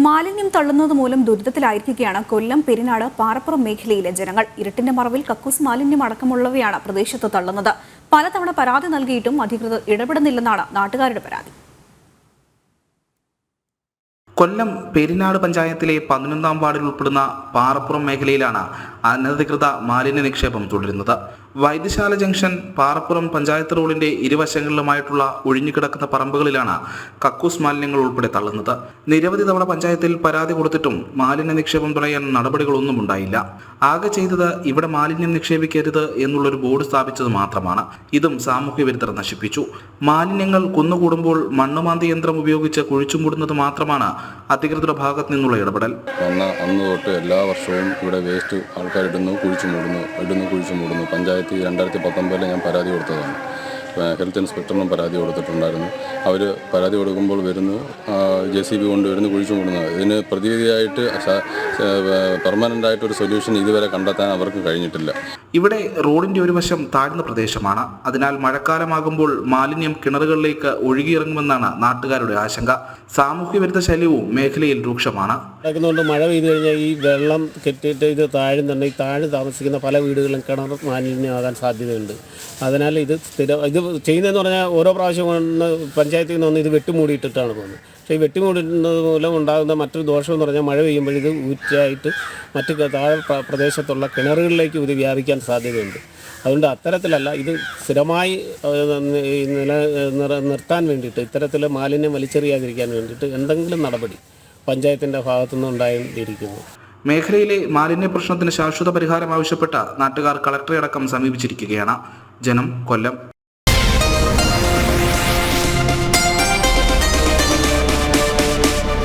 മാലിന്യം തള്ളുന്നത് മൂലം ദുരിതത്തിലായിരിക്കുകയാണ് കൊല്ലം പെരിനാട് പാറപ്പുറം മേഖലയിലെ ജനങ്ങൾ. ഇരുട്ടിന്റെ മറവിൽ കക്കൂസ് മാലിന്യം അടക്കമുള്ളവയാണ് പ്രദേശത്ത് തള്ളുന്നത്. പലതവണ പരാതി നൽകിയിട്ടും അധികൃതർ ഇടപെടുന്നില്ലെന്നാണ് നാട്ടുകാരുടെ പരാതി. കൊല്ലം പെരിനാട് പഞ്ചായത്തിലെ 11ാം വാർഡിൽ ഉൾപ്പെടുന്ന പാറപ്പുറം മേഖലയിലാണ് അനധികൃത മാലിന്യ നിക്ഷേപം തുടരുന്നത്. വൈദ്യശാല ജംഗ്ഷൻ പാറപ്പുറം പഞ്ചായത്ത് റോഡിന്റെ ഇരുവശങ്ങളിലുമായിട്ടുള്ള ഒഴിഞ്ഞുകിടക്കുന്ന പറമ്പുകളിലാണ് കക്കൂസ് മാലിന്യങ്ങൾ ഉൾപ്പെടെ തള്ളുന്നത്. നിരവധി തവണ പഞ്ചായത്തിൽ പരാതി കൊടുത്തിട്ടും മാലിന്യ നിക്ഷേപം തടയാൻ നടപടികളൊന്നും ഉണ്ടായില്ല. ആകെ ചെയ്തത് ഇവിടെ മാലിന്യം നിക്ഷേപിക്കരുത് എന്നുള്ളൊരു ബോർഡ് സ്ഥാപിച്ചത് മാത്രമാണ്. ഇതും സാമൂഹ്യ വിരുദ്ധർ നശിപ്പിച്ചു. മാലിന്യങ്ങൾ കുന്നുകൂടുമ്പോൾ മണ്ണുമാന്തി യന്ത്രം ഉപയോഗിച്ച് കുഴിച്ചുമൂടുന്നത് മാത്രമാണ് അധികൃതരുടെ ഭാഗത്ത് നിന്നുള്ള ഇടപെടൽ. അന്ന് തൊട്ട് എല്ലാ വർഷവും ഇവിടെ വേസ്റ്റ് ആൾക്കാർ ഇടുന്നു കുഴിച്ചു മൂടുന്നു. പഞ്ചായത്ത് 2019 ഞാൻ പരാതി കൊടുത്തതാണ്. ഹെൽത്ത് ഇൻസ്പെക്ടറിനും പരാതി കൊടുത്തിട്ടുണ്ടായിരുന്നു. അവർ പരാതി കൊടുക്കുമ്പോൾ വരുന്നു JCB കൊണ്ടുവരുന്നു കുഴിച്ചു മൂടുന്നത്. ഇതിന് പ്രതിവിധിയായിട്ട് പെർമനൻ്റ് ആയിട്ടൊരു സൊല്യൂഷൻ ഇതുവരെ കണ്ടെത്താൻ അവർക്ക് കഴിഞ്ഞിട്ടില്ല. ഇവിടെ റോഡിന്റെ ഒരു വശം താഴ്ന്ന പ്രദേശമാണ്. അതിനാൽ മഴക്കാലമാകുമ്പോൾ മാലിന്യം കിണറുകളിലേക്ക് ഒഴുകിയിറങ്ങുമെന്നാണ് നാട്ടുകാരുടെ ആശങ്ക. സാമൂഹ്യ വിരുദ്ധ ശല്യവും മേഖലയിൽ രൂക്ഷമാണ്. മഴ പെയ്തു കഴിഞ്ഞാൽ ഈ വെള്ളം കെട്ടിയിട്ട് ഇത് താഴ്ന്നുണ്ട്. ഈ താഴെ താമസിക്കുന്ന പല വീടുകളും കിണർ മാലിന്യമാകാൻ സാധ്യതയുണ്ട്. അതിനാൽ ഇത് ചെയ്യുന്നതെന്ന് പറഞ്ഞാൽ ഓരോ പ്രാവശ്യം കൊണ്ട് പഞ്ചായത്തിൽ നിന്ന് ഇത് വെട്ടിമൂടിയിട്ടിട്ടാണ് പോകുന്നത്. പക്ഷേ ഈ വെട്ടിമൂടുന്നത് മൂലം ഉണ്ടാകുന്ന മറ്റൊരു ദോഷമെന്ന് പറഞ്ഞാൽ മഴ പെയ്യുമ്പോൾ ഇത് ഊറ്റായിട്ട് മറ്റ് താഴെ പ്രദേശത്തുള്ള കിണറുകളിലേക്ക് ഇത് വ്യാപിക്കാൻ സാധ്യതയുണ്ട്. അതുകൊണ്ട് അത്തരത്തിലല്ല, ഇത് സ്ഥിരമായി നിർത്താൻ വേണ്ടിയിട്ട്, ഇത്തരത്തിൽ മാലിന്യം വലിച്ചെറിയാതിരിക്കാൻ വേണ്ടിയിട്ട് എന്തെങ്കിലും നടപടി പഞ്ചായത്തിൻ്റെ ഭാഗത്തുനിന്ന് ഉണ്ടായിരിക്കുന്നു. മേഖലയിലെ മാലിന്യ പ്രശ്നത്തിന് ശാശ്വത പരിഹാരം ആവശ്യപ്പെട്ട നാട്ടുകാർ കളക്ടറെ അടക്കം സമീപിച്ചിരിക്കുകയാണ്. ജനം, കൊല്ലം.